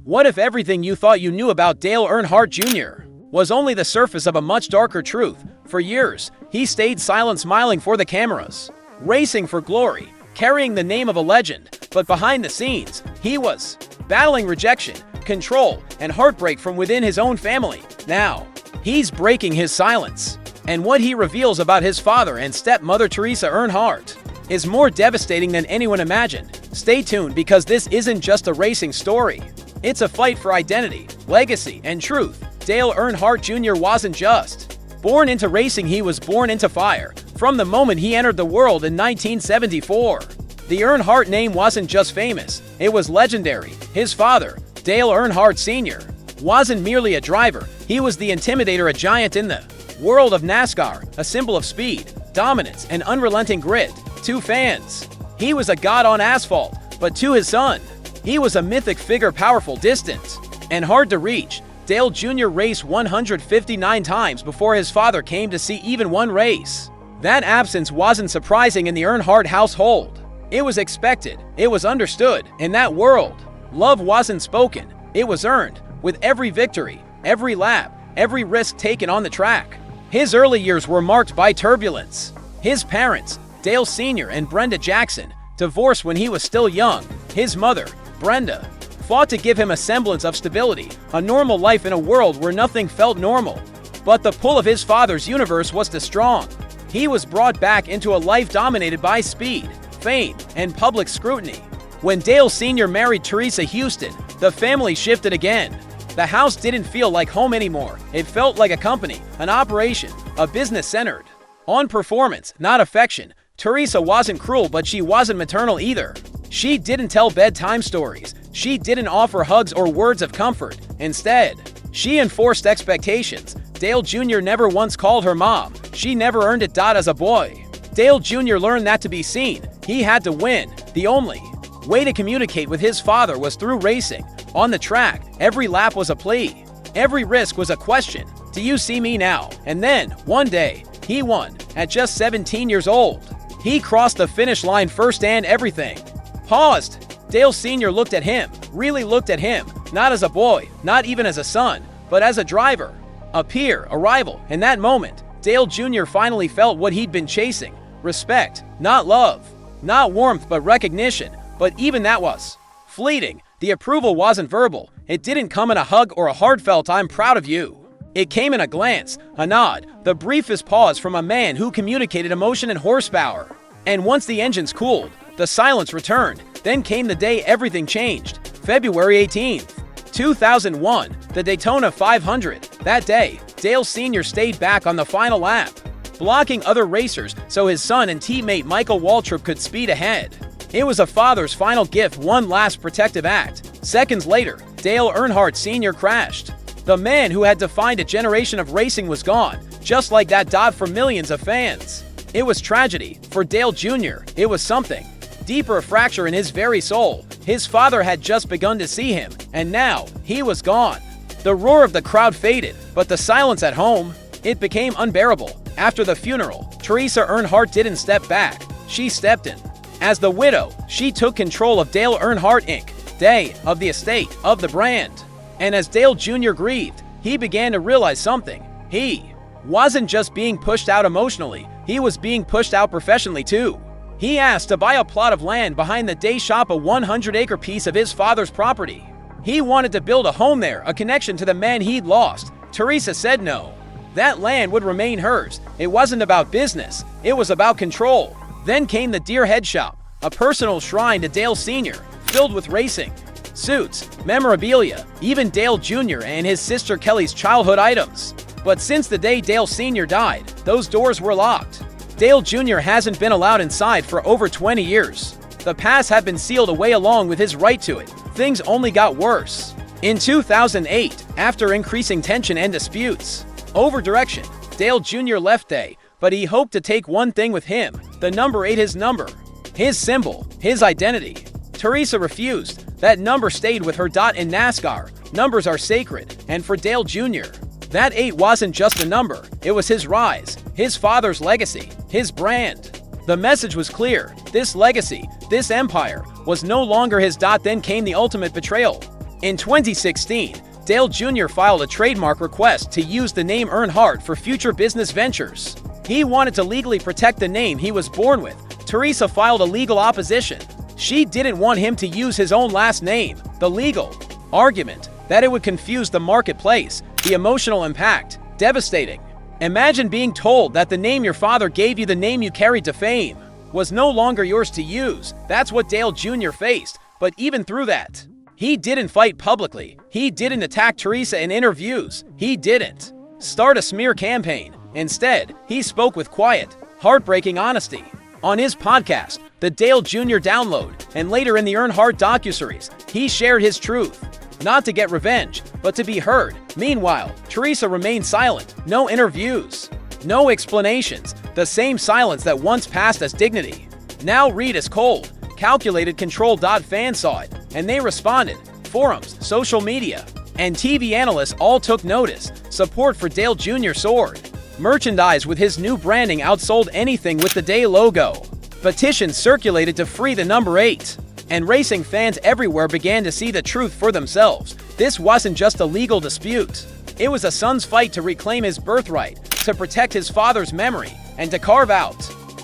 What if everything you thought you knew about Dale Earnhardt Jr. was only the surface of a much darker truth? For years, he stayed silent, smiling for the cameras, racing for glory, carrying the name of a legend. But behind the scenes, he was battling rejection, control, and heartbreak from within his own family. Now, he's breaking his silence. And what he reveals about his father and stepmother Teresa Earnhardt is more devastating than anyone imagined. Stay tuned, because this isn't just a racing story. It's a fight for identity, legacy, and truth. Dale Earnhardt Jr. wasn't just born into racing, he was born into fire. From the moment he entered the world in 1974, the Earnhardt name wasn't just famous, it was legendary. His father, Dale Earnhardt Sr., wasn't merely a driver, he was the intimidator, a giant in the world of NASCAR, a symbol of speed, dominance, and unrelenting grit. To fans, he was a god on asphalt, but to his son, he was a mythic figure, powerful, distant, and hard to reach. Dale Jr. raced 159 times before his father came to see even one race. That absence wasn't surprising in the Earnhardt household. It was expected, it was understood. In that world, love wasn't spoken, it was earned. With every victory, every lap, every risk taken on the track. His early years were marked by turbulence. His parents, Dale Sr. and Brenda Jackson, divorced when he was still young. His mother, Brenda, fought to give him a semblance of stability, a normal life in a world where nothing felt normal. But the pull of his father's universe was too strong. He was brought back into a life dominated by speed, fame, and public scrutiny. When Dale Sr. married Teresa Houston, the family shifted again. The house didn't feel like home anymore. It felt like a company, an operation, a business centered on performance, not affection. Teresa wasn't cruel, but she wasn't maternal either. She didn't tell bedtime stories. She didn't offer hugs or words of comfort. Instead, she enforced expectations. Dale Jr. never once called her mom. She never earned it. As a boy, Dale Jr. learned that to be seen, he had to win. The only way to communicate with his father was through racing. On the track, every lap was a plea. Every risk was a question. Do you see me now? And then, one day, he won. At just 17 years old, he crossed the finish line first, and everything paused. Dale Sr. looked at him, really looked at him, not as a boy, not even as a son, but as a driver, a peer, a rival. In that moment, Dale Jr. finally felt what he'd been chasing. Respect, not love, not warmth, but recognition. But even that was fleeting. The approval wasn't verbal. It didn't come in a hug or a heartfelt "I'm proud of you." It came in a glance, a nod, the briefest pause from a man who communicated emotion and horsepower. And once the engines cooled, the silence returned. Then came the day everything changed. February 18th, 2001, the Daytona 500. That day, Dale Sr. stayed back on the final lap, blocking other racers so his son and teammate Michael Waltrip could speed ahead. It was a father's final gift, one last protective act. Seconds later, Dale Earnhardt Sr. crashed. The man who had defined a generation of racing was gone, just like that. For millions of fans, it was tragedy. For Dale Jr., it was something deeper, a fracture in his very soul. His father had just begun to see him, and now he was gone. The roar of the crowd faded, but the silence at home, it became unbearable. After the funeral, Teresa Earnhardt didn't step back, she stepped in. As the widow, she took control of Dale Earnhardt Inc., of the estate, of the brand. And as Dale Jr. grieved, he began to realize something. He wasn't just being pushed out emotionally, he was being pushed out professionally too. He asked to buy a plot of land behind the day shop, a 100-acre piece of his father's property. He wanted to build a home there, a connection to the man he'd lost. Teresa said no. That land would remain hers. It wasn't about business, it was about control. Then came the Deer Head Shop, a personal shrine to Dale Sr., filled with racing, suits, memorabilia, even Dale Jr. and his sister Kelly's childhood items. But since the day Dale Sr. died, those doors were locked. Dale Jr. hasn't been allowed inside for over 20 years. The pass had been sealed away along with his right to it. Things only got worse. In 2008, after increasing tension and disputes over direction, Dale Jr. left Day, but he hoped to take one thing with him: the number 8, his number, his symbol, his identity. Teresa refused. That number stayed with her. In NASCAR, numbers are sacred, and for Dale Jr., that 8 wasn't just a number, it was his rise, his father's legacy, his brand. The message was clear: this legacy, this empire, was no longer his. Then came the ultimate betrayal. In 2016, Dale Jr. filed a trademark request to use the name Earnhardt for future business ventures. He wanted to legally protect the name he was born with. Teresa filed a legal opposition. She didn't want him to use his own last name. The legal argument that it would confuse the marketplace, the emotional impact, devastating. Imagine being told that the name your father gave you, the name you carried to fame, was no longer yours to use. That's what Dale Jr. faced. But even through that, he didn't fight publicly. He didn't attack Teresa in interviews. He didn't start a smear campaign. Instead, he spoke with quiet, heartbreaking honesty. On his podcast, The Dale Jr. Download, and later in the Earnhardt docuseries, he shared his truth. Not to get revenge, but to be heard. Meanwhile, Teresa remained silent. No interviews. No explanations. The same silence that once passed as dignity now read as cold, calculated control. Fans saw it, and they responded. Forums, social media, and TV analysts all took notice. Support for Dale Jr. soared. Merchandise with his new branding outsold anything with the Dale logo. Petitions circulated to free the number 8. And racing fans everywhere began to see the truth for themselves. This wasn't just a legal dispute. It was a son's fight to reclaim his birthright, to protect his father's memory, and to carve out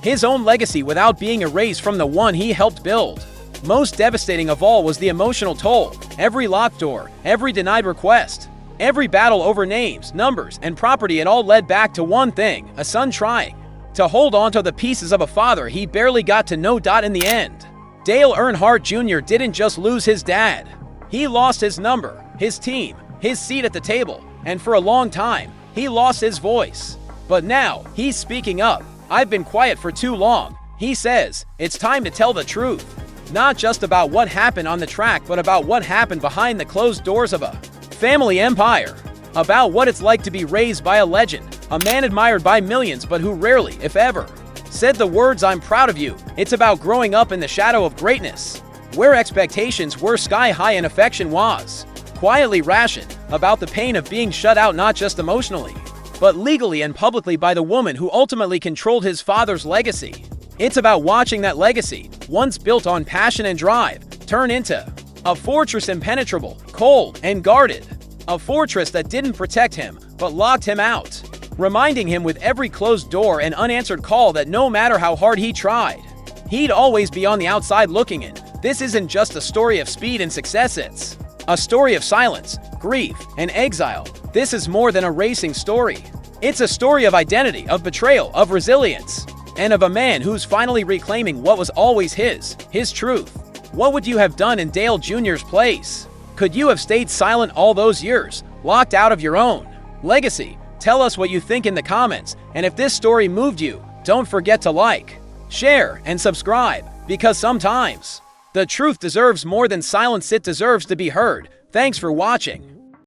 his own legacy without being erased from the one he helped build. Most devastating of all was the emotional toll. Every locked door, every denied request, every battle over names, numbers, and property, it all led back to one thing: a son trying to hold on to the pieces of a father he barely got to know. In the end, Dale Earnhardt Jr. didn't just lose his dad. He lost his number, his team, his seat at the table, and for a long time, he lost his voice. But now, he's speaking up. "I've been quiet for too long," he says. "It's time to tell the truth. Not just about what happened on the track, but about what happened behind the closed doors of a family empire. About what it's like to be raised by a legend, a man admired by millions but who rarely, if ever, said the words 'I'm proud of you.' It's about growing up in the shadow of greatness, where expectations were sky high and affection was quietly rationed. About the pain of being shut out not just emotionally, but legally and publicly by the woman who ultimately controlled his father's legacy. It's about watching that legacy, once built on passion and drive, turn into a fortress impenetrable, cold, and guarded. A fortress that didn't protect him, but locked him out, reminding him with every closed door and unanswered call that no matter how hard he tried, he'd always be on the outside looking in. This isn't just a story of speed and success, it's a story of silence, grief, and exile. This is more than a racing story. It's a story of identity, of betrayal, of resilience, and of a man who's finally reclaiming what was always his truth. What would you have done in Dale Jr.'s place? Could you have stayed silent all those years, locked out of your own legacy? Tell us what you think in the comments, and if this story moved you, don't forget to like, share, and subscribe, because sometimes the truth deserves more than silence. It deserves to be heard. Thanks for watching.